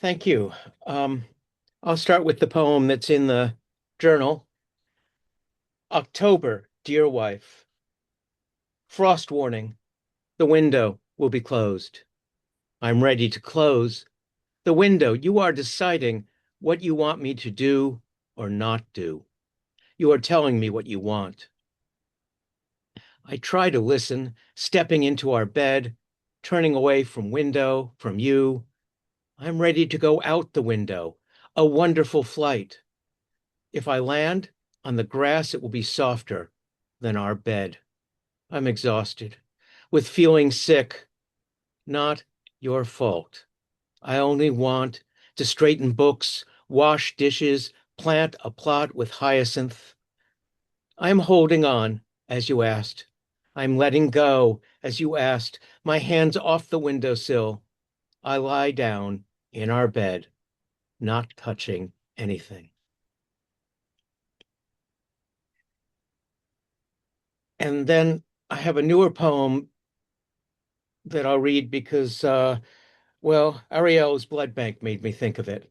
Thank you. Um, I'll start with the poem that's in the journal. October, dear wife. Frost warning. The window will be closed. I'm ready to close the window. You are deciding what you want me to do or not do. You are telling me what you want. I try to listen, stepping into our bed, turning away from window, from you. I'm ready to go out the window. A wonderful flight. If I land on the grass, it will be softer than our bed. I'm exhausted, with feeling sick. Not your fault. I only want to straighten books, wash dishes, plant a plot with hyacinth. I'm holding on, as you asked. I'm letting go, as you asked, my hands off the windowsill. I lie down in our bed, not touching anything. And then I have a newer poem that I'll read because, Arielle's blood bank made me think of it.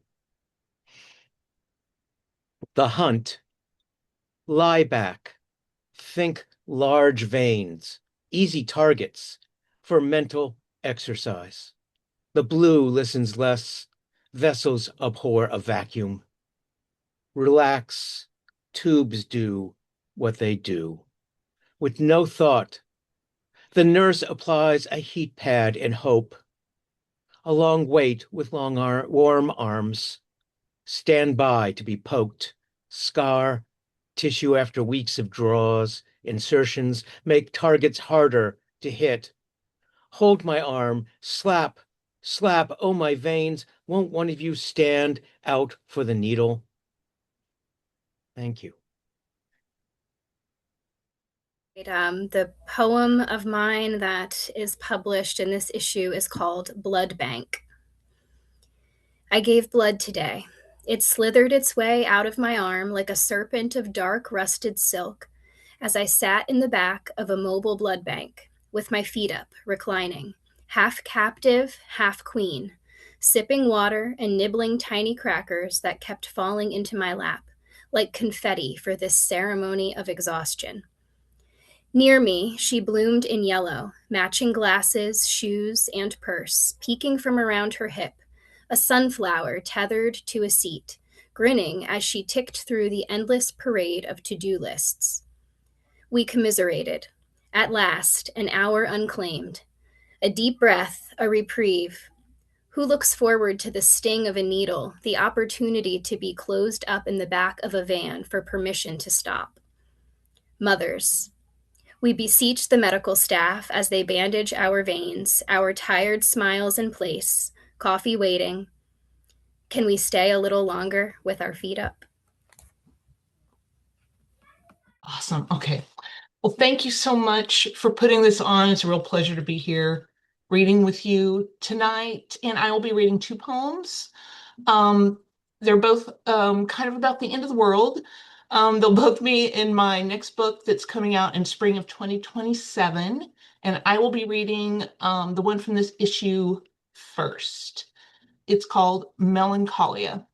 The hunt. Lie back. Think large veins, easy targets for mental exercise. The blue listens less. Vessels abhor a vacuum. Relax. Tubes do what they do. With no thought, the nurse applies a heat pad in hope. A long wait with warm arms. Stand by to be poked. Scar, tissue after weeks of draws, insertions make targets harder to hit. Hold my arm, slap, slap, oh my veins, won't one of you stand out for the needle? Thank you. The poem of mine that is published in this issue is called Blood Bank. I gave blood today. It slithered its way out of my arm like a serpent of dark rusted silk as I sat in the back of a mobile blood bank with my feet up, reclining, half captive, half queen, sipping water and nibbling tiny crackers that kept falling into my lap like confetti for this ceremony of exhaustion. Near me, she bloomed in yellow, matching glasses, shoes, and purse, peeking from around her hip, a sunflower tethered to a seat, grinning as she ticked through the endless parade of to-do lists. We commiserated. At last, an hour unclaimed. A deep breath, a reprieve. Who looks forward to the sting of a needle, the opportunity to be closed up in the back of a van for permission to stop? Mothers. We beseech the medical staff as they bandage our veins, our tired smiles in place, coffee waiting. Can we stay a little longer with our feet up? Awesome. Okay. Well, thank you so much for putting this on. It's a real pleasure to be here reading with you tonight. And I will be reading two poems. They're both kind of about the end of the world. They'll both be in my next book that's coming out in spring of 2027. And I will be reading the one from this issue first. It's called Melancholia.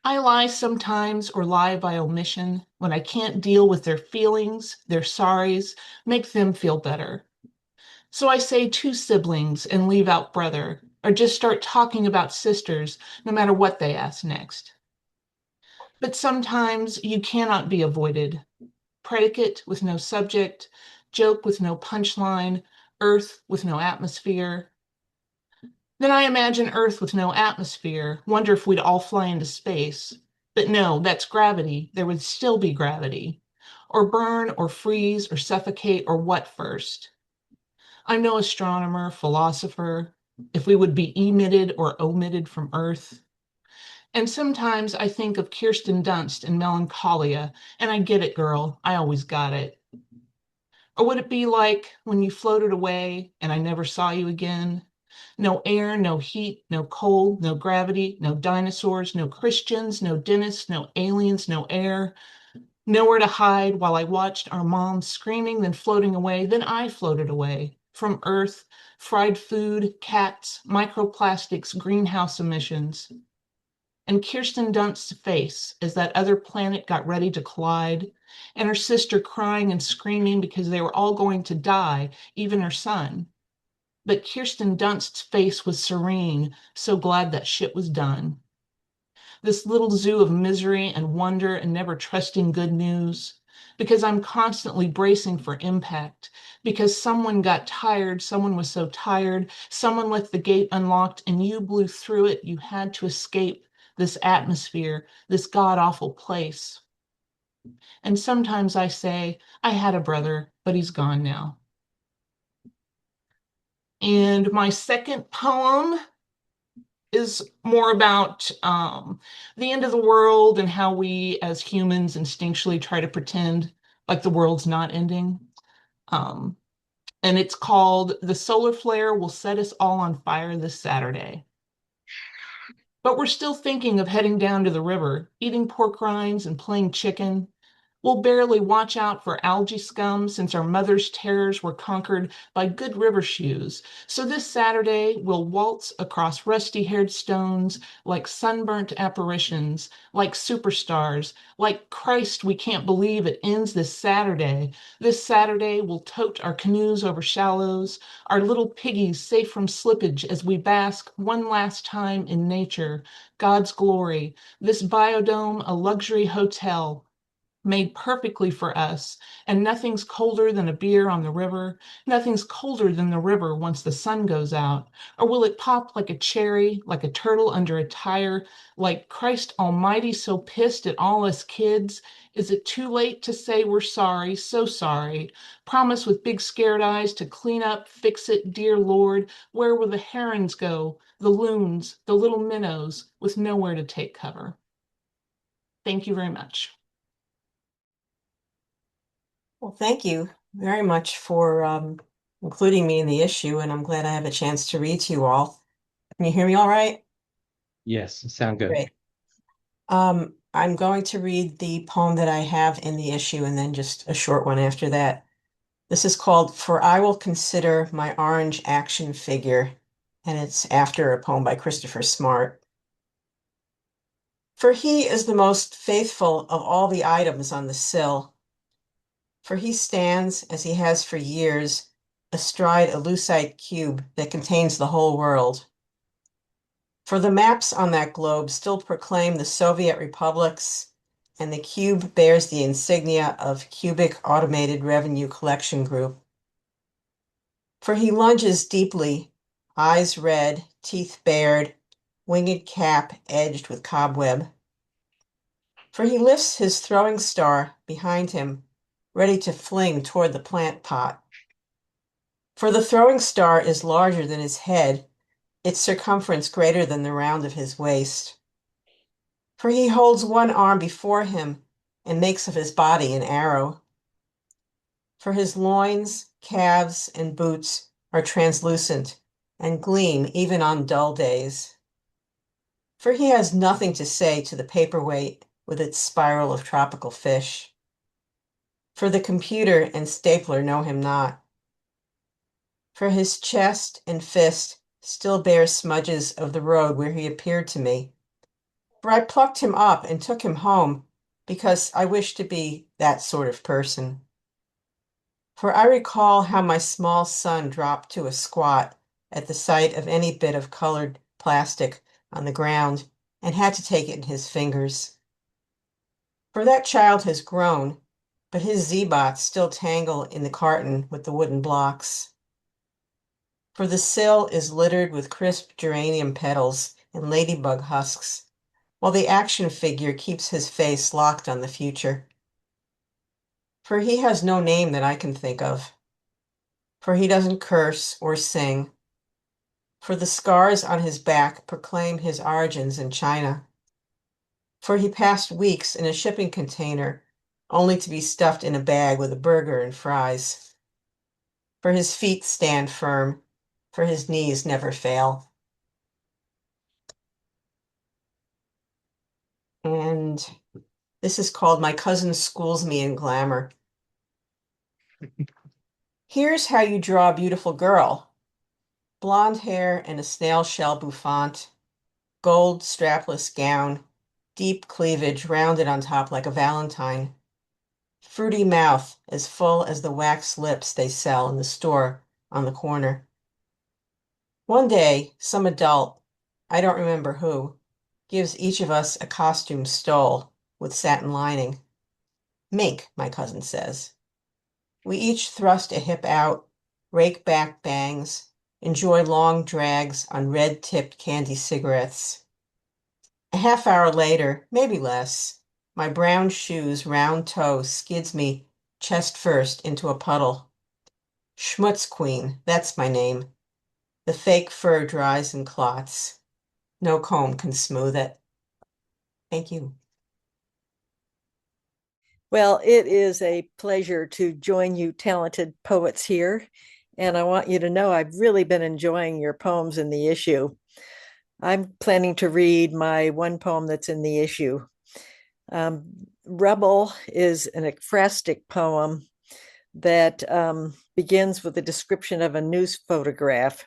I lie sometimes or lie by omission when I can't deal with their feelings, their sorries, make them feel better. So I say two siblings and leave out brother, or just start talking about sisters no matter what they ask next. But sometimes you cannot be avoided. Predicate with no subject, joke with no punchline, earth with no atmosphere. Then I imagine Earth with no atmosphere, wonder if we'd all fly into space. But no, that's gravity. There would still be gravity. Or burn, or freeze, or suffocate, or what first? I'm no astronomer, philosopher, if we would be emitted or omitted from Earth. And sometimes I think of Kirsten Dunst in Melancholia, and I get it, girl, I always got it. Or would it be like when you floated away and I never saw you again? No air, no heat, no cold, no gravity, no dinosaurs, no Christians, no dentists, no aliens, no air. Nowhere to hide while I watched our mom screaming, then floating away. Then I floated away, from Earth, fried food, cats, microplastics, greenhouse emissions. And Kirsten Dunst's face as that other planet got ready to collide, and her sister crying and screaming because they were all going to die, even her son. But Kirsten Dunst's face was serene, so glad that shit was done. This little zoo of misery and wonder and never trusting good news, because I'm constantly bracing for impact, because someone got tired, someone was so tired, someone left the gate unlocked, and you blew through it. You had to escape this atmosphere, this god awful place. And sometimes I say, I had a brother, but he's gone now. And my second poem is more about the end of the world and how we as humans instinctually try to pretend like the world's not ending. Um, and it's called The Solar Flare Will Set Us All on Fire This Saturday. But we're still thinking of heading down to the river, eating pork rinds and playing chicken. We'll barely watch out for algae scum since our mother's terrors were conquered by good river shoes. So this Saturday, we'll waltz across rusty-haired stones like sunburnt apparitions, like superstars, like Christ, we can't believe it ends this Saturday. This Saturday, we'll tote our canoes over shallows, our little piggies safe from slippage as we bask one last time in nature, God's glory. This biodome, a luxury hotel, made perfectly for us, and nothing's colder than a beer on the river. Nothing's colder than the river once the sun goes out. Or will it pop like a cherry, like a turtle under a tire, like Christ Almighty so pissed at all us kids? Is it too late to say we're sorry, so sorry? Promise with big scared eyes to clean up, fix it, dear Lord. Where will the herons go, the loons, the little minnows, with nowhere to take cover? Thank you very much. Well, thank you very much for including me in the issue, and I'm glad I have a chance to read to you all. Can you hear me all right? Yes, sound good. Great. I'm going to read the poem that I have in the issue and then just a short one after that. This is called For I Will Consider My Orange Action Figure, and it's after a poem by Christopher Smart. For he is the most faithful of all the items on the sill. For he stands, as he has for years, astride a lucite cube that contains the whole world. For the maps on that globe still proclaim the Soviet republics, and the cube bears the insignia of Cubic Automated Revenue Collection Group. For he lunges deeply, eyes red, teeth bared, winged cap edged with cobweb. For he lifts his throwing star behind him, ready to fling toward the plant pot. For the throwing star is larger than his head, its circumference greater than the round of his waist. For he holds one arm before him and makes of his body an arrow. For his loins, calves, and boots are translucent and gleam even on dull days. For he has nothing to say to the paperweight with its spiral of tropical fish. For the computer and stapler know him not. For his chest and fist still bear smudges of the road where he appeared to me. For I plucked him up and took him home because I wished to be that sort of person. For I recall how my small son dropped to a squat at the sight of any bit of colored plastic on the ground and had to take it in his fingers. For that child has grown, but his Z-bots still tangle in the carton with the wooden blocks. For the sill is littered with crisp geranium petals and ladybug husks, while the action figure keeps his face locked on the future. For he has no name that I can think of. For he doesn't curse or sing. For the scars on his back proclaim his origins in China. For he passed weeks in a shipping container, only to be stuffed in a bag with a burger and fries. For his feet stand firm, for his knees never fail. And this is called My Cousin Schools Me in Glamour. Here's how you draw a beautiful girl. Blonde hair and a snail shell bouffant, gold strapless gown, deep cleavage rounded on top like a valentine, fruity mouth as full as the wax lips they sell in the store on the corner. One day, some adult, I don't remember who, gives each of us a costume stole with satin lining. Mink, my cousin says. We each thrust a hip out, rake back bangs, enjoy long drags on red-tipped candy cigarettes. A half hour later, maybe less, my brown shoe's round toe skids me chest first into a puddle. Schmutz Queen, that's my name. The fake fur dries in clots. No comb can smooth it. Thank you. Well, it is a pleasure to join you talented poets here. And I want you to know I've really been enjoying your poems in the issue. I'm planning to read my one poem that's in the issue. Rebel is an ekphrastic poem that begins with a description of a news photograph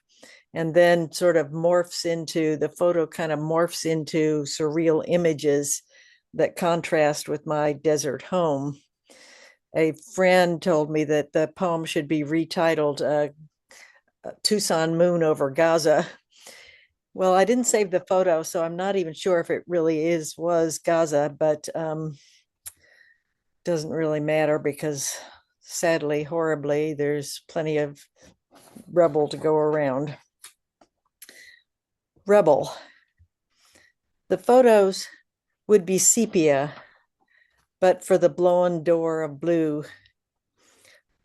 and then sort of morphs into the photo kind of morphs into surreal images that contrast with my desert home. A friend told me that the poem should be retitled Tucson Moon over Gaza. Well, I didn't save the photo, so I'm not even sure if it really was Gaza, but doesn't really matter because sadly, horribly, there's plenty of rubble to go around. Rebel. The photos would be sepia, but for the blown door of blue.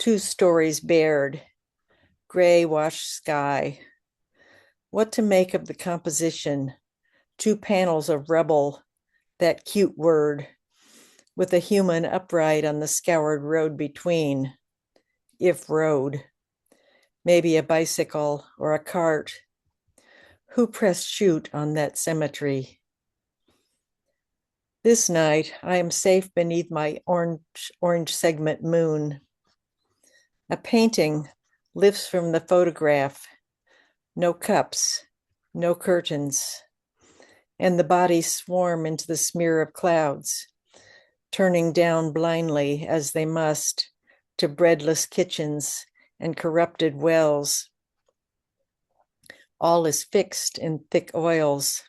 2 stories bared, gray washed sky. What to make of the composition? 2 panels of rebel, that cute word, with a human upright on the scoured road between, if road. Maybe a bicycle or a cart. Who pressed shoot on that cemetery? This night, I am safe beneath my orange segment moon. A painting lifts from the photograph. No cups, no curtains. And the bodies swarm into the smear of clouds, turning down blindly as they must to breadless kitchens and corrupted wells. All is fixed in thick oils.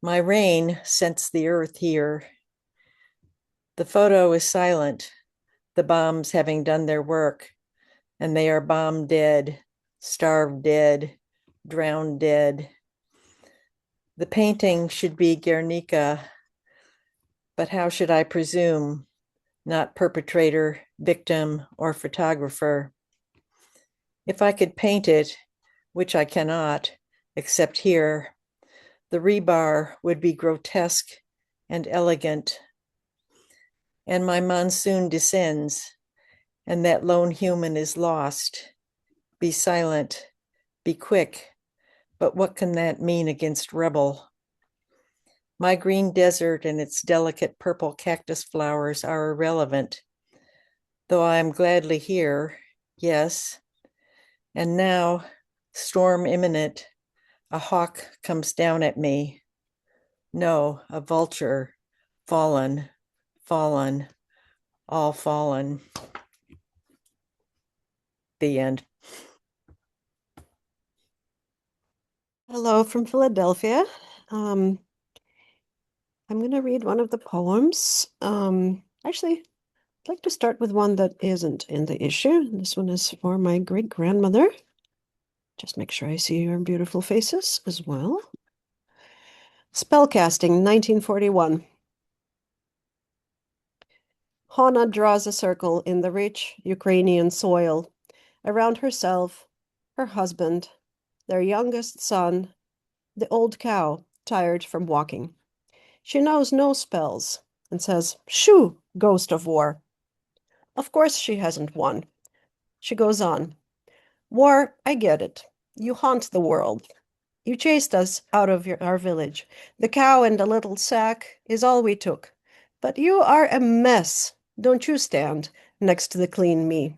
My rain scents the earth here. The photo is silent, the bombs having done their work, and they are bomb dead, starved dead, drowned dead. The painting should be Guernica, but how should I presume? Not perpetrator, victim, or photographer. If I could paint it, which I cannot, except here, the rebar would be grotesque and elegant. And my monsoon descends, and that lone human is lost. Be silent, be quick, but what can that mean against rebel? My green desert and its delicate purple cactus flowers are irrelevant, though I am gladly here, yes. And now, storm imminent, a hawk comes down at me. No, a vulture, fallen, fallen, all fallen. The end. Hello from Philadelphia. I'm going to read one of the poems. Actually, I'd like to start with one that isn't in the issue. This one is for my great-grandmother. Just make sure I see your beautiful faces as well. Spellcasting, 1941. Hana draws a circle in the rich Ukrainian soil around herself, her husband, their youngest son, the old cow, tired from walking. She knows no spells and says, "Shoo, ghost of war." Of course she hasn't won. She goes on. "War, I get it. You haunt the world. You chased us out of our village. The cow and the little sack is all we took. But you are a mess. Don't you stand next to the clean me.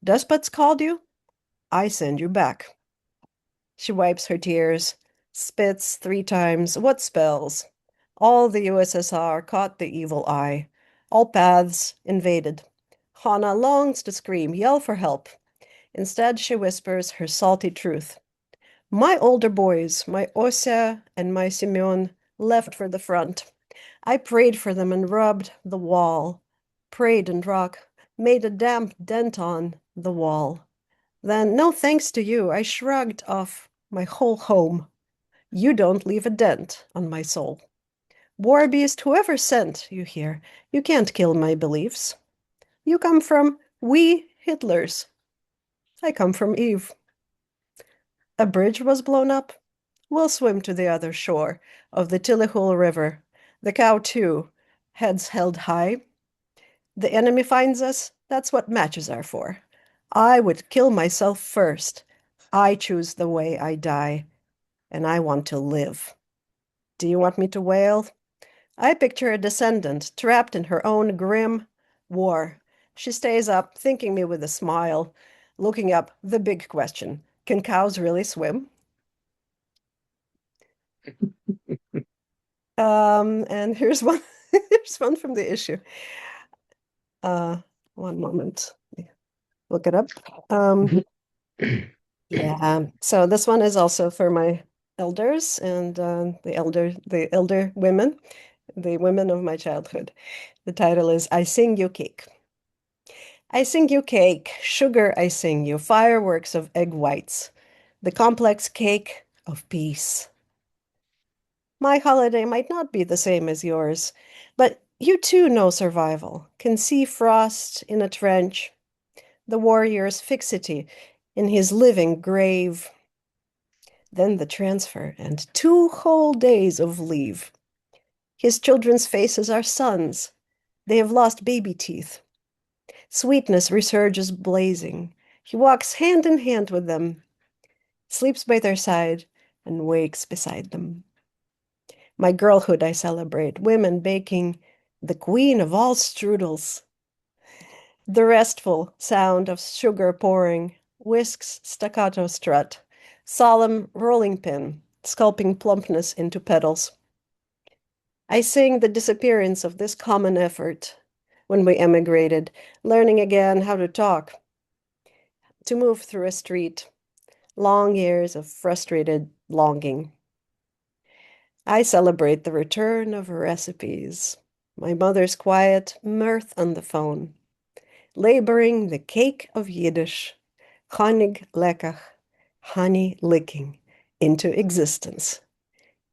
Despots called you? I send you back. She wipes her tears, spits 3 times. What spells? All the USSR caught the evil eye. All paths invaded. Hana longs to scream, yell for help. Instead, she whispers her salty truth. My older boys, my Osia and my Simeon, left for the front. I prayed for them and rubbed the wall. Prayed and rock, made a damp dent on the wall. Then, no thanks to you, I shrugged off my whole home. You don't leave a dent on my soul. War beast, whoever sent you here, you can't kill my beliefs. You come from we Hitlers. I come from Eve. A bridge was blown up. We'll swim to the other shore of the Tillihul River. The cow, too, heads held high. The enemy finds us, that's what matches are for. I would kill myself first. I choose the way I die, and I want to live. Do you want me to wail? I picture a descendant trapped in her own grim war. She stays up, thinking me with a smile, looking up the big question. Can cows really swim? And here's one here's one from the issue. One moment. Look it up. Yeah. So this one is also for my elders and the elder women, the women of my childhood. The title is I Sing You Cake. I sing you cake, sugar I sing you, fireworks of egg whites, the complex cake of peace. My holiday might not be the same as yours, but you too know survival, can see frost in a trench, the warrior's fixity in his living grave. Then the transfer and 2 whole days of leave. His children's faces are sons. They have lost baby teeth. Sweetness resurges blazing. He walks hand in hand with them, sleeps by their side, and wakes beside them. My girlhood I celebrate, women baking, the queen of all strudels. The restful sound of sugar pouring, whisk's staccato strut, solemn rolling pin, sculpting plumpness into petals. I sing the disappearance of this common effort when we emigrated, learning again how to talk, to move through a street, long years of frustrated longing. I celebrate the return of recipes, my mother's quiet mirth on the phone, laboring the cake of Yiddish, Honig leckach, honey licking, into existence.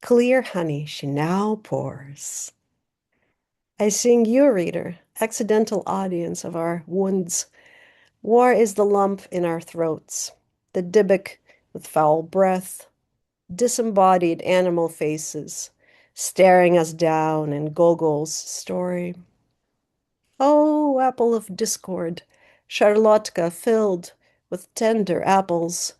Clear honey she now pours. I sing you, reader, accidental audience of our wounds. War is the lump in our throats, the Dybbuk with foul breath, disembodied animal faces, staring us down in Gogol's story. Oh, apple of discord, Charlotka filled with tender apples,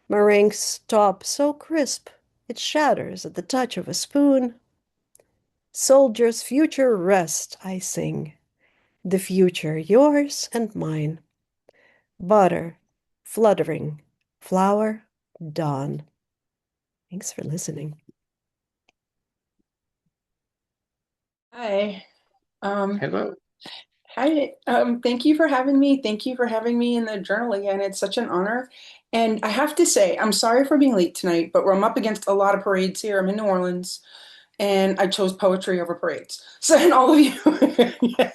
meringue's top so crisp it shatters at the touch of a spoon. Soldier's future rest, I sing, the future yours and mine. Butter, fluttering, flower, dawn. Thanks for listening. Hi. Hello. Hi. Thank you for having me. Thank you for having me in the journal again. It's such an honor. And I have to say, I'm sorry for being late tonight, but I'm up against a lot of parades here. I'm in New Orleans, and I chose poetry over parades. So, and all of you, yeah.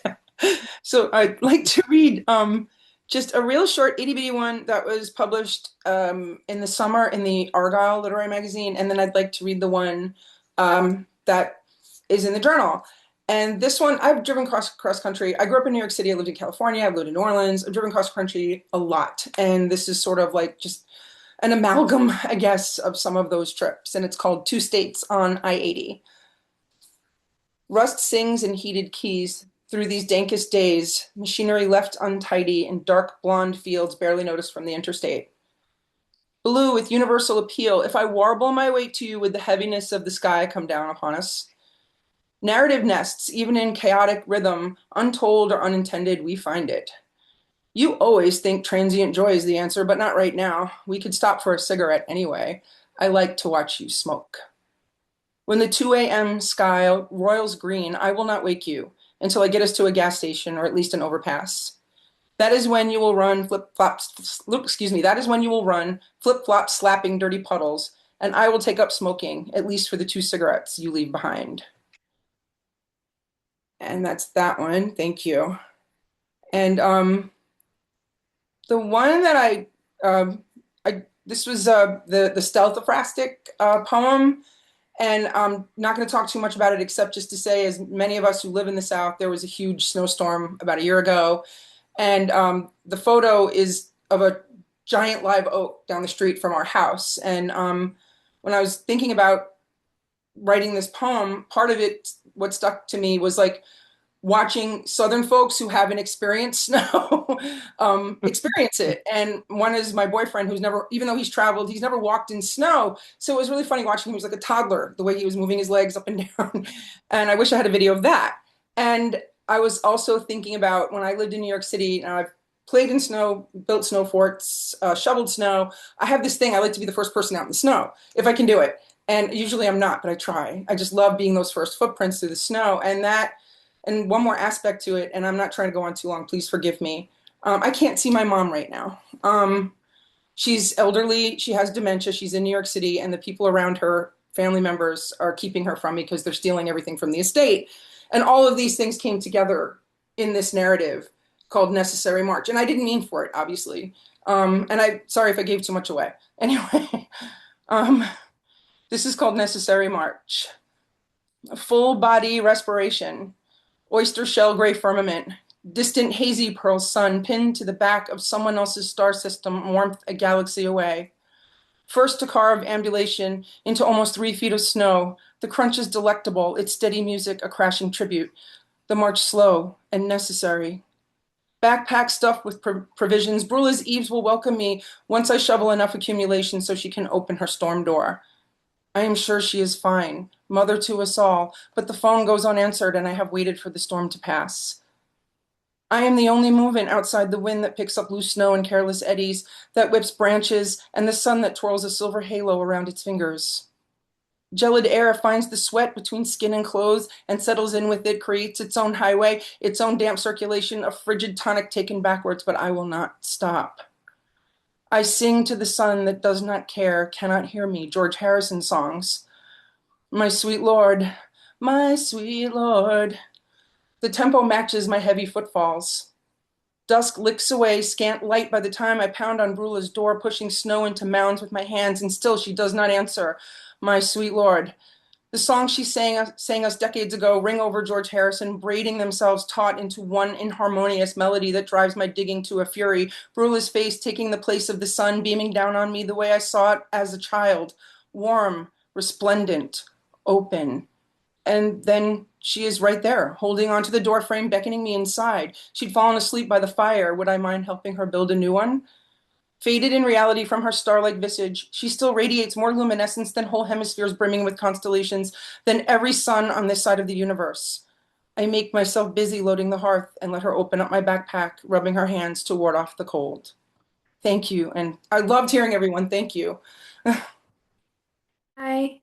So I'd like to read just a real short itty bitty one that was published in the summer in the Argyle Literary Magazine, and then I'd like to read the one that is in the journal. And this one, I've driven cross country. I grew up in New York City. I lived in California. I've lived in New Orleans. I've driven cross country a lot, and this is sort of like just an amalgam, I guess, of some of those trips. And it's called Two States on I-80. Rust sings in heated keys through these dankest days, machinery left untidy in dark blonde fields barely noticed from the interstate. Blue with universal appeal, if I warble my way to you with the heaviness of the sky come down upon us. Narrative nests, even in chaotic rhythm, untold or unintended, we find it. You always think transient joy is the answer, but not right now. We could stop for a cigarette anyway. I like to watch you smoke. When the 2 a.m. sky royals green, I will not wake you until I get us to a gas station or at least an overpass. That is when you will run flip flops, excuse me, that is when you will run flip flops slapping dirty puddles, and I will take up smoking, at least for the 2 cigarettes you leave behind. And that's that one. Thank you. And the one that I this was the stealthophrastic poem, and I'm not going to talk too much about it except just to say, as many of us who live in the South, there was a huge snowstorm about a year ago, and the photo is of a giant live oak down the street from our house. And when I was thinking about writing this poem, part of it, what stuck to me was like watching Southern folks who haven't experienced snow experience it. And one is my boyfriend, who's never, even though he's traveled, he's never walked in snow. So it was really funny watching him. He was like a toddler, the way he was moving his legs up and down. And I wish I had a video of that. And I was also thinking about when I lived in New York City, and I've played in snow, built snow forts, shoveled snow. I have this thing, I like to be the first person out in the snow, if I can do it. And usually I'm not, but I try. I just love being those first footprints through the snow. And one more aspect to it, and I'm not trying to go on too long, please forgive me. I can't see my mom right now. She's elderly, she has dementia, she's in New York City, and the people around her, family members, are keeping her from me because they're stealing everything from the estate. And all of these things came together in this narrative called Necessary March. And I didn't mean for it, obviously. And I'm sorry if I gave too much away. Anyway, um, this is called Necessary March. A full body respiration. Oyster shell gray firmament, distant hazy pearl sun pinned to the back of someone else's star system, warmth a galaxy away. First to carve ambulation into almost 3 feet of snow, the crunch is delectable, its steady music a crashing tribute, the march slow and necessary. Backpack stuffed with provisions, Brula's eaves will welcome me once I shovel enough accumulation so she can open her storm door. I am sure she is fine, mother to us all, but the phone goes unanswered and I have waited for the storm to pass. I am the only movement outside the wind that picks up loose snow and careless eddies, that whips branches, and the sun that twirls a silver halo around its fingers. Gelid air finds the sweat between skin and clothes and settles in with it, creates its own highway, its own damp circulation, a frigid tonic taken backwards, but I will not stop. I sing to the sun that does not care, cannot hear me, George Harrison songs. My sweet Lord, my sweet Lord. The tempo matches my heavy footfalls. Dusk licks away, scant light by the time I pound on Brula's door, pushing snow into mounds with my hands, and still she does not answer. My sweet Lord. The songs she sang us decades ago ring over George Harrison, braiding themselves taut into one inharmonious melody that drives my digging to a fury. Brula's face taking the place of the sun, beaming down on me the way I saw it as a child. Warm, resplendent, open. And then she is right there, holding onto the doorframe, beckoning me inside. She'd fallen asleep by the fire. Would I mind helping her build a new one? Faded in reality from her star-like visage, she still radiates more luminescence than whole hemispheres brimming with constellations, than every sun on this side of the universe. I make myself busy loading the hearth and let her open up my backpack, rubbing her hands to ward off the cold. Thank you, and I loved hearing everyone. Thank you. Hi.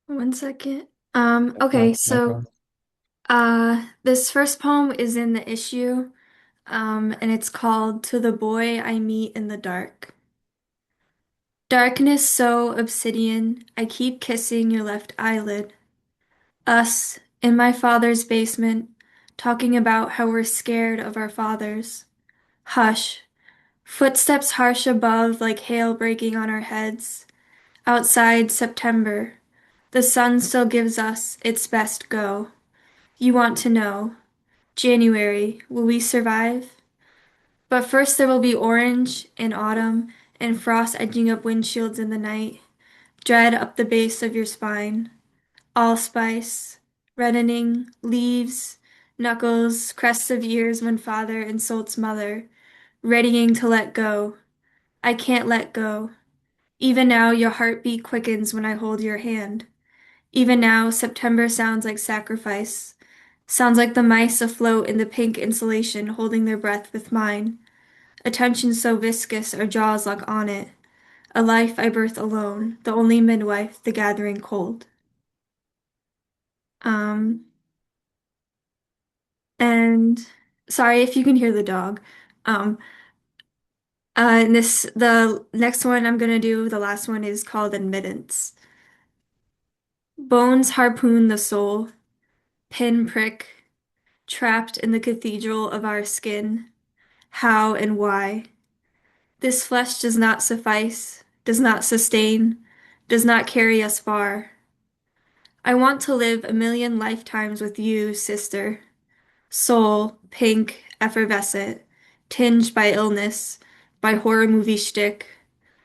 One second. Okay, so this first poem is in the issue, and it's called To the Boy I Meet in the Dark. Darkness so obsidian, I keep kissing your left eyelid. Us, in my father's basement, talking about how we're scared of our fathers. Hush, footsteps harsh above like hail breaking on our heads. Outside, September. The sun still gives us its best go. You want to know. January, will we survive? But first there will be orange in autumn and frost edging up windshields in the night. Dread up the base of your spine. Allspice, reddening, leaves, knuckles, crests of years when father insults mother, readying to let go. I can't let go. Even now your heartbeat quickens when I hold your hand. Even now September sounds like sacrifice. Sounds like the mice afloat in the pink insulation holding their breath with mine. Attention so viscous our jaws lock on it. A life I birth alone, the only midwife, the gathering cold. Um, and sorry if you can hear the dog. Um, the next one I'm gonna do, the last one is called Admittance. Bones harpoon the soul, pin prick, trapped in the cathedral of our skin. How and why? This flesh does not suffice, does not sustain, does not carry us far. I want to live a million lifetimes with you, sister. Soul, pink, effervescent, tinged by illness, by horror movie shtick,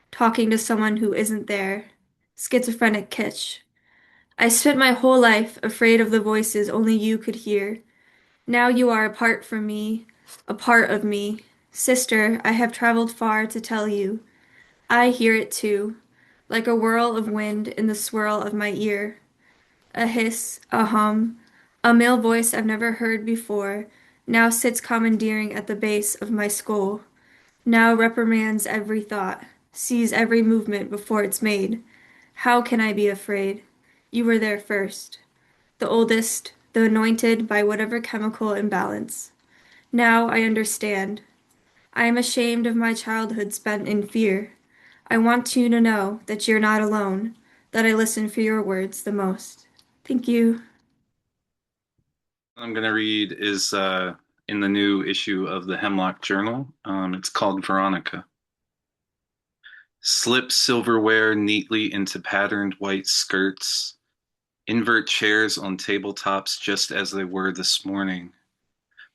talking to someone who isn't there. Schizophrenic kitsch. I spent my whole life afraid of the voices only you could hear. Now you are apart from me, a part of me. Sister, I have traveled far to tell you. I hear it too, like a whirl of wind in the swirl of my ear. A hiss, a hum, a male voice I've never heard before, now sits commandeering at the base of my skull, now reprimands every thought, sees every movement before it's made. How can I be afraid? You were there first, the oldest, the anointed by whatever chemical imbalance. Now I understand. I am ashamed of my childhood spent in fear. I want you to know that you're not alone, that I listen for your words the most. Thank you. I'm going to read is in the new issue of the Hemlock Journal. It's called Veronica. Slip silverware neatly into patterned white skirts. Invert chairs on tabletops just as they were this morning.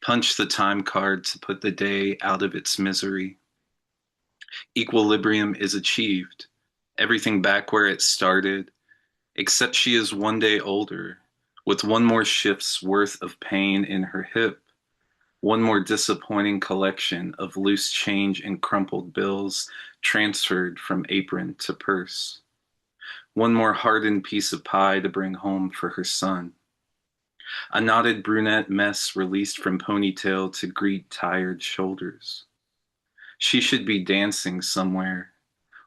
Punch the time card to put the day out of its misery. Equilibrium is achieved. Everything back where it started, except she is one day older, with one more shift's worth of pain in her hip, one more disappointing collection of loose change and crumpled bills transferred from apron to purse, one more hardened piece of pie to bring home for her son, a knotted brunette mess released from ponytail to greet tired shoulders. She should be dancing somewhere,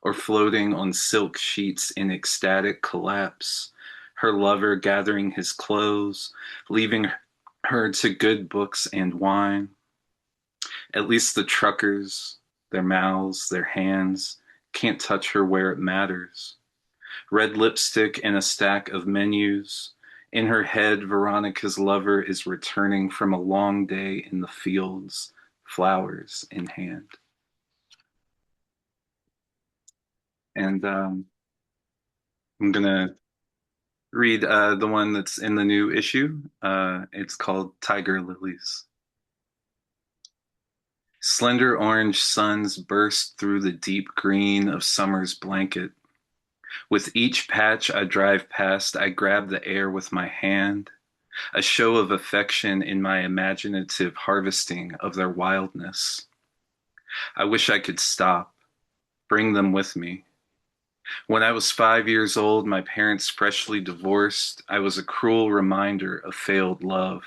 or floating on silk sheets in ecstatic collapse, her lover gathering his clothes, leaving her to good books and wine. At least the truckers, their mouths, their hands, can't touch her where it matters. Red lipstick and a stack of menus. In her head, Veronica's lover is returning from a long day in the fields, flowers in hand. And I'm going to read the one that's in the new issue. It's called Tiger Lilies. Slender orange suns burst through the deep green of summer's blanket. With each patch I drive past, I grab the air with my hand, a show of affection in my imaginative harvesting of their wildness. I wish I could stop, bring them with me. When I was 5 years old, my parents freshly divorced, I was a cruel reminder of failed love.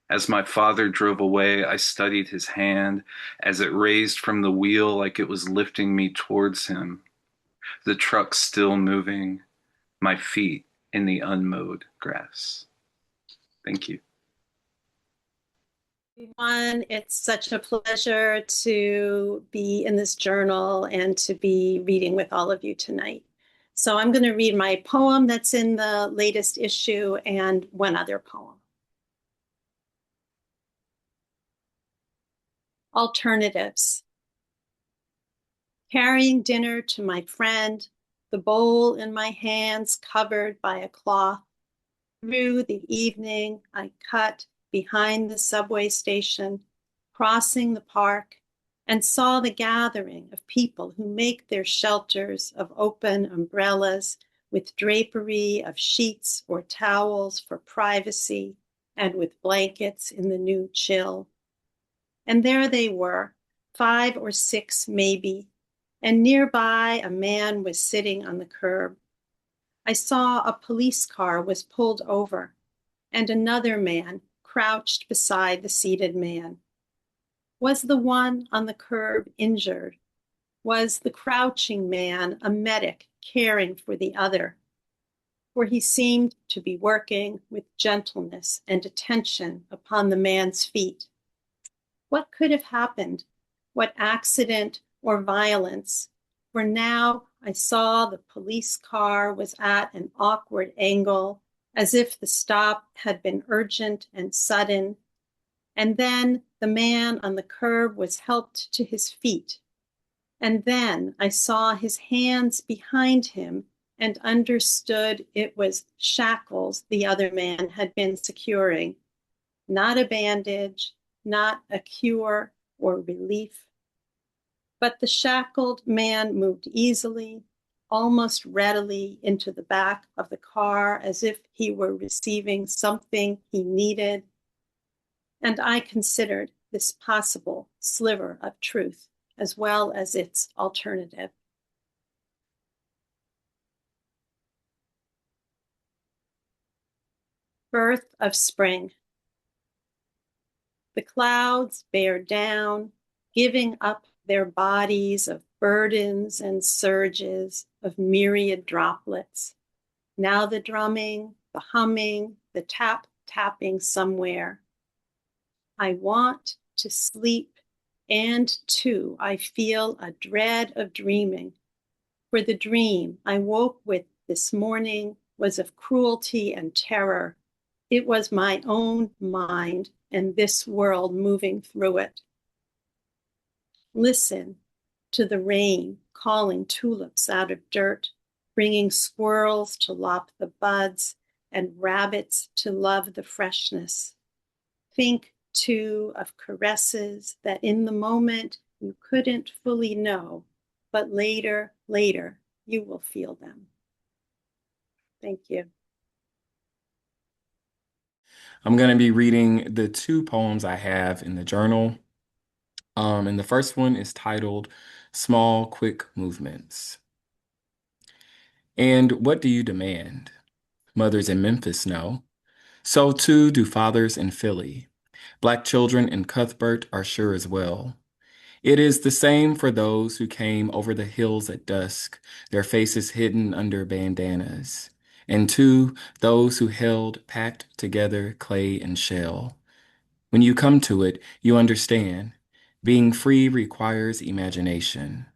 As my father drove away, I studied his hand as it raised from the wheel like it was lifting me towards him. The truck still moving, my feet in the unmowed grass. Thank you. Everyone, it's such a pleasure to be in this journal and to be reading with all of you tonight. So I'm going to read my poem that's in the latest issue and one other poem. Alternatives. Carrying dinner to my friend, the bowl in my hands covered by a cloth. Through the evening, I cut behind the subway station, crossing the park, and saw the gathering of people who make their shelters of open umbrellas with drapery of sheets or towels for privacy and with blankets in the new chill. And there they were, 5 or 6 maybe, and nearby a man was sitting on the curb. I saw a police car was pulled over. and another man crouched beside the seated man. Was the one on the curb injured? Was the crouching man a medic caring for the other? For he seemed to be working with gentleness and attention upon the man's feet. What could have happened? What accident or violence? For now I saw the police car was at an awkward angle, as if the stop had been urgent and sudden. And then the man on the curb was helped to his feet. And then I saw his hands behind him and understood it was shackles the other man had been securing, not a bandage, not a cure or relief. But the shackled man moved easily, almost readily into the back of the car as if he were receiving something he needed. And I considered this possible sliver of truth as well as its alternative. Birth of spring. The clouds bear down, giving up their bodies of burdens and surges of myriad droplets. Now the drumming, the humming, the tapping somewhere. I want to sleep, and too I feel a dread of dreaming, for the dream I woke with this morning was of cruelty and terror. It was my own mind and this world moving through it. Listen to the rain calling tulips out of dirt, bringing squirrels to lop the buds and rabbits to love the freshness. Think, too, of caresses that in the moment you couldn't fully know, but later, you will feel them. Thank you. I'm going to be reading the two poems I have in the journal. And the first one is titled Small, Quick Movements. And what do you demand? Mothers in Memphis know. So too do fathers in Philly. Black children in Cuthbert are sure as well. It is the same for those who came over the hills at dusk, their faces hidden under bandanas. And to those who held packed together clay and shell. When you come to it, you understand. Being free requires imagination.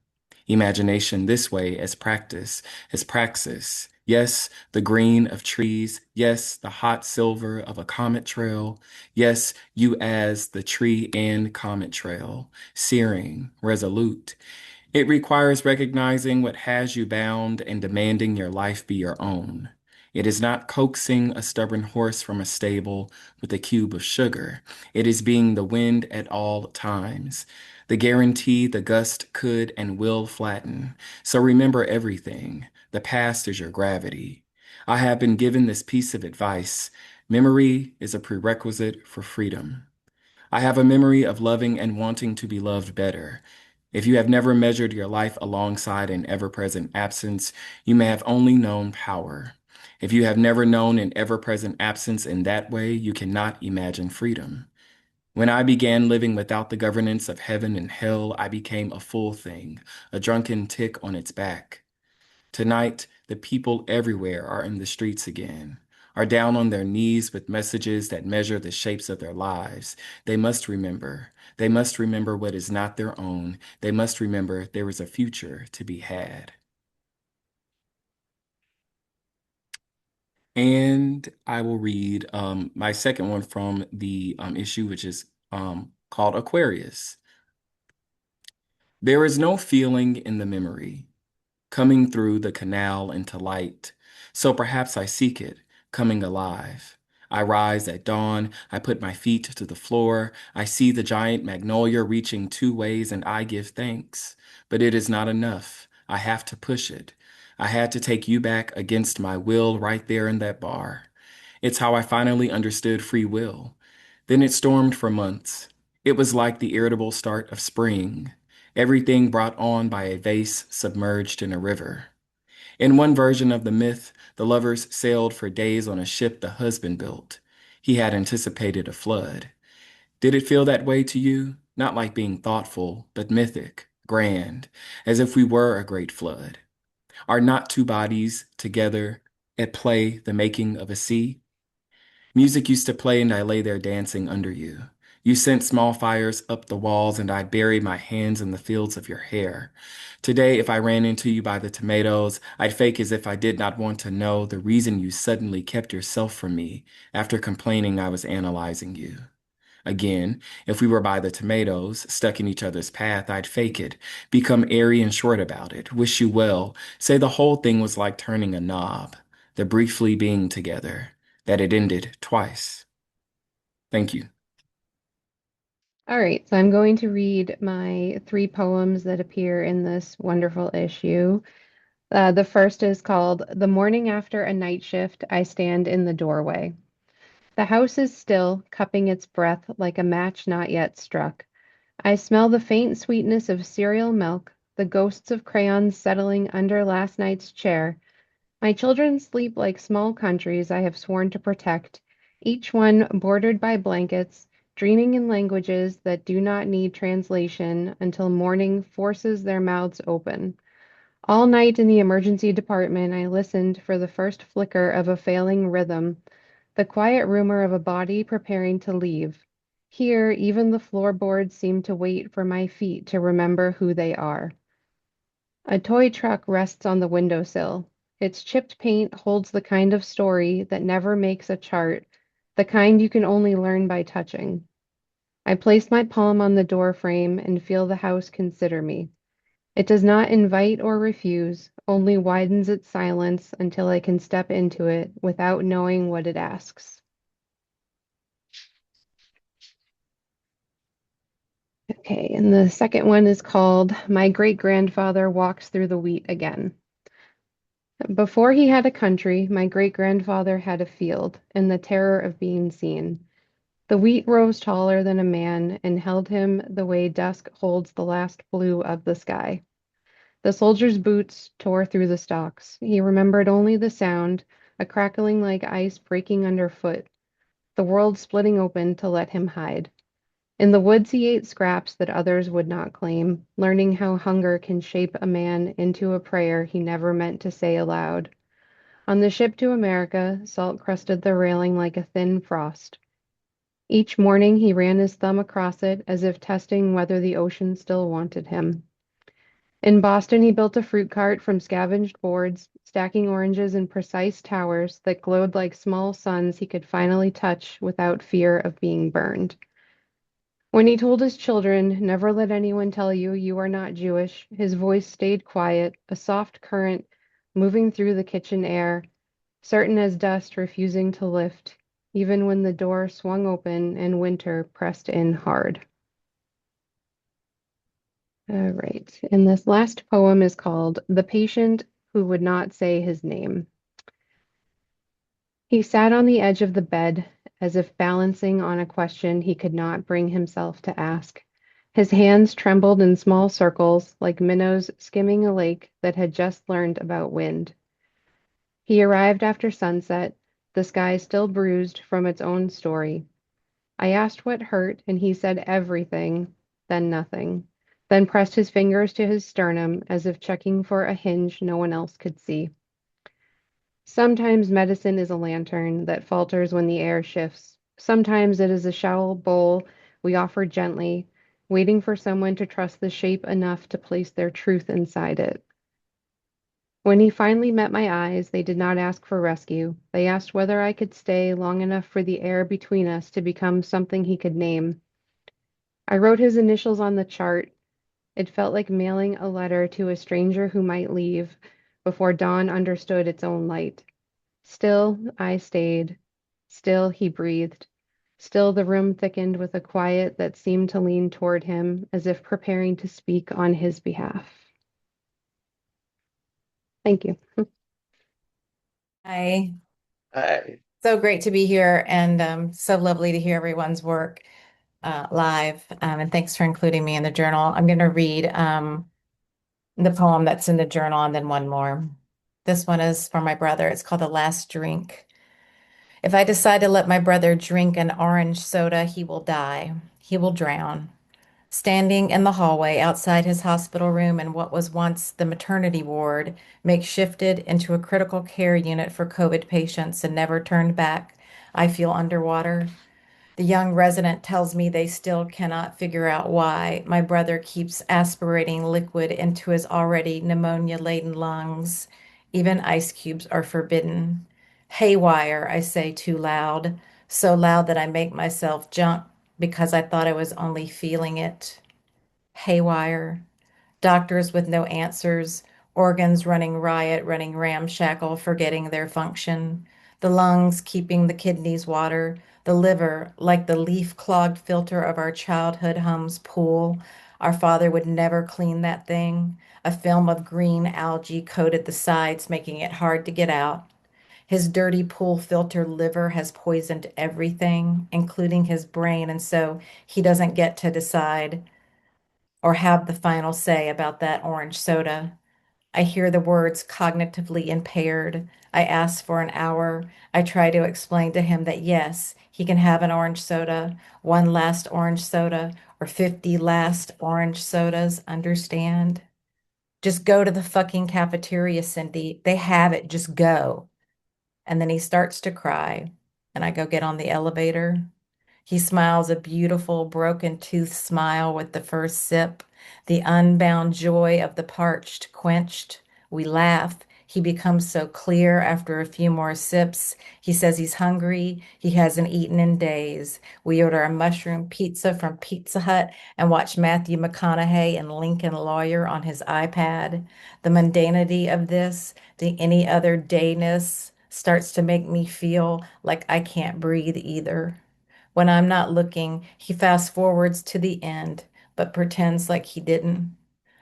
Imagination this way as practice, as praxis. Yes, the green of trees. Yes, the hot silver of a comet trail. Yes, you as the tree and comet trail, searing, resolute. It requires recognizing what has you bound and demanding your life be your own. It is not coaxing a stubborn horse from a stable with a cube of sugar. It is being the wind at all times. The guarantee the gust could and will flatten. So remember everything. The past is your gravity. I have been given this piece of advice. Memory is a prerequisite for freedom. I have a memory of loving and wanting to be loved better. If you have never measured your life alongside an ever-present absence, you may have only known power. If you have never known an ever-present absence in that way, you cannot imagine freedom. When I began living without the governance of heaven and hell, I became a full thing, a drunken tick on its back. Tonight, the people everywhere are in the streets again, are down on their knees with messages that measure the shapes of their lives. They must remember. They must remember what is not their own. They must remember there is a future to be had. And I will read my second one from the issue, which is called Aquarius. There is no feeling in the memory, coming through the canal into light. So perhaps I seek it, coming alive. I rise at dawn, I put my feet to the floor, I see the giant magnolia reaching two ways and I give thanks. But it is not enough. I have to push it. I had to take you back against my will right there in that bar. It's how I finally understood free will. Then it stormed for months. It was like the irritable start of spring. Everything brought on by a vase submerged in a river. In one version of the myth, the lovers sailed for days on a ship the husband built. He had anticipated a flood. Did it feel that way to you? Not like being thoughtful, but mythic, grand, as if we were a great flood. Are not two bodies together at play the making of a sea? Music used to play and I lay there dancing under you. You sent small fires up the walls and I'd bury my hands in the fields of your hair. Today, if I ran into you by the tomatoes, I'd fake as if I did not want to know the reason you suddenly kept yourself from me after complaining I was analyzing you. Again, if we were by the tomatoes, stuck in each other's path, I'd fake it, become airy and short about it, wish you well, say the whole thing was like turning a knob, the briefly being together, that it ended twice. Thank you. All right, so I'm going to read my 3 poems that appear in this wonderful issue. The first is called The Morning After a Night Shift, I Stand in the Doorway. The house is still, cupping its breath like a match not yet struck. I smell the faint sweetness of cereal milk, the ghosts of crayons settling under last night's chair. My children sleep like small countries I have sworn to protect, each one bordered by blankets, dreaming in languages that do not need translation until morning forces their mouths open. All night in the emergency department, I listened for the first flicker of a failing rhythm, the quiet rumor of a body preparing to leave. Here, even the floorboards seem to wait for my feet to remember who they are. A toy truck rests on the windowsill. Its chipped paint holds the kind of story that never makes a chart, the kind you can only learn by touching. I place my palm on the door frame and feel the house consider me. It does not invite or refuse, only widens its silence until I can step into it without knowing what it asks. Okay, and the second one is called My Great-Grandfather Walks Through the Wheat Again. Before he had a country, my great-grandfather had a field, and the terror of being seen. The wheat rose taller than a man and held him the way dusk holds the last blue of the sky. The soldier's boots tore through the stalks. He remembered only the sound, a crackling like ice breaking underfoot, the world splitting open to let him hide. In the woods he ate scraps that others would not claim, learning how hunger can shape a man into a prayer he never meant to say aloud. On the ship to America, salt crusted the railing like a thin frost. Each morning he ran his thumb across it as if testing whether the ocean still wanted him. In Boston, he built a fruit cart from scavenged boards, stacking oranges in precise towers that glowed like small suns he could finally touch without fear of being burned. When he told his children, "Never let anyone tell you you are not Jewish," his voice stayed quiet, a soft current moving through the kitchen air, certain as dust refusing to lift, even when the door swung open and winter pressed in hard. All right, and this last poem is called The Patient Who Would Not Say His Name. He sat on the edge of the bed, as if balancing on a question he could not bring himself to ask. His hands trembled in small circles, like minnows skimming a lake that had just learned about wind. He arrived after sunset, the sky still bruised from its own story. I asked what hurt, and he said everything, then nothing, then pressed his fingers to his sternum as if checking for a hinge no one else could see. Sometimes medicine is a lantern that falters when the air shifts. Sometimes it is a shallow bowl we offer gently, waiting for someone to trust the shape enough to place their truth inside it. When he finally met my eyes, they did not ask for rescue. They asked whether I could stay long enough for the air between us to become something he could name. I wrote his initials on the chart. It felt like mailing a letter to a stranger who might leave before dawn understood its own light. Still, I stayed. Still, he breathed. Still, the room thickened with a quiet that seemed to lean toward him, as if preparing to speak on his behalf. Thank you. Hi. Hi. So great to be here and so lovely to hear everyone's work live. And thanks for including me in the journal. I'm going to read the poem that's in the journal and then one more. This one is for my brother. It's called The Last Drink. If I decide to let my brother drink an orange soda, he will die. He will drown. Standing in the hallway outside his hospital room in what was once the maternity ward, makeshifted into a critical care unit for COVID patients and never turned back, I feel underwater. The young resident tells me they still cannot figure out why my brother keeps aspirating liquid into his already pneumonia-laden lungs. Even ice cubes are forbidden. Haywire, I say too loud, so loud that I make myself jump because I thought I was only feeling it. Haywire. Doctors with no answers, organs running riot, running ramshackle, forgetting their function, the lungs keeping the kidneys water, the liver like the leaf-clogged filter of our childhood home's pool. Our father would never clean that thing. A film of green algae coated the sides, making it hard to get out. His dirty pool filter liver has poisoned everything, including his brain, and so he doesn't get to decide or have the final say about that orange soda. I hear the words cognitively impaired. I ask for an hour. I try to explain to him that yes, he can have an orange soda, one last orange soda, or 50 last orange sodas. Understand? Just go to the fucking cafeteria, Cindy. They have it. Just go. And then he starts to cry, and I go get on the elevator. He smiles a beautiful, broken tooth smile with the first sip, the unbound joy of the parched quenched. We laugh. He becomes so clear after a few more sips. He says he's hungry. He hasn't eaten in days. We order a mushroom pizza from Pizza Hut and watch Matthew McConaughey and Lincoln Lawyer on his iPad. The mundanity of this, the any other dayness, starts to make me feel like I can't breathe either. When I'm not looking, he fast forwards to the end, but pretends like he didn't.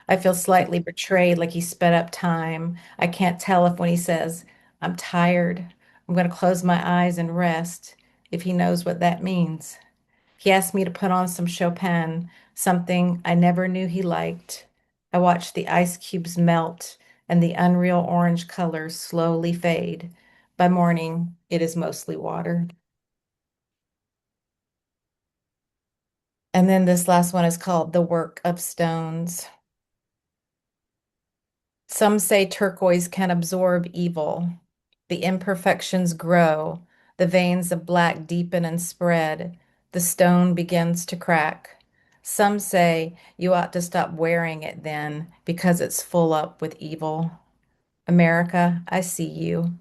I feel slightly betrayed, like he sped up time. I can't tell if when he says, I'm tired, I'm going to close my eyes and rest, if he knows what that means. He asked me to put on some Chopin, something I never knew he liked. I watched the ice cubes melt and the unreal orange colors slowly fade. By morning, it is mostly water. And then this last one is called The Work of Stones. Some say turquoise can absorb evil. The imperfections grow, the veins of black deepen and spread, the stone begins to crack. Some say you ought to stop wearing it then because it's full up with evil. America, I see you.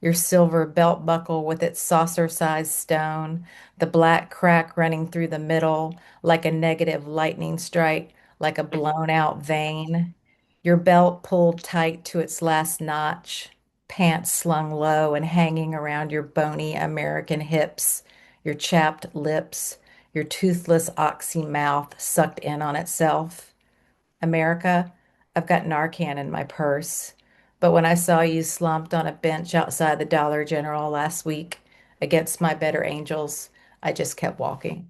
Your silver belt buckle with its saucer-sized stone, the black crack running through the middle like a negative lightning strike, like a blown-out vein. Your belt pulled tight to its last notch, pants slung low and hanging around your bony American hips, your chapped lips, your toothless oxy mouth sucked in on itself. America, I've got Narcan in my purse. But when I saw you slumped on a bench outside the Dollar General last week against my better angels, I just kept walking.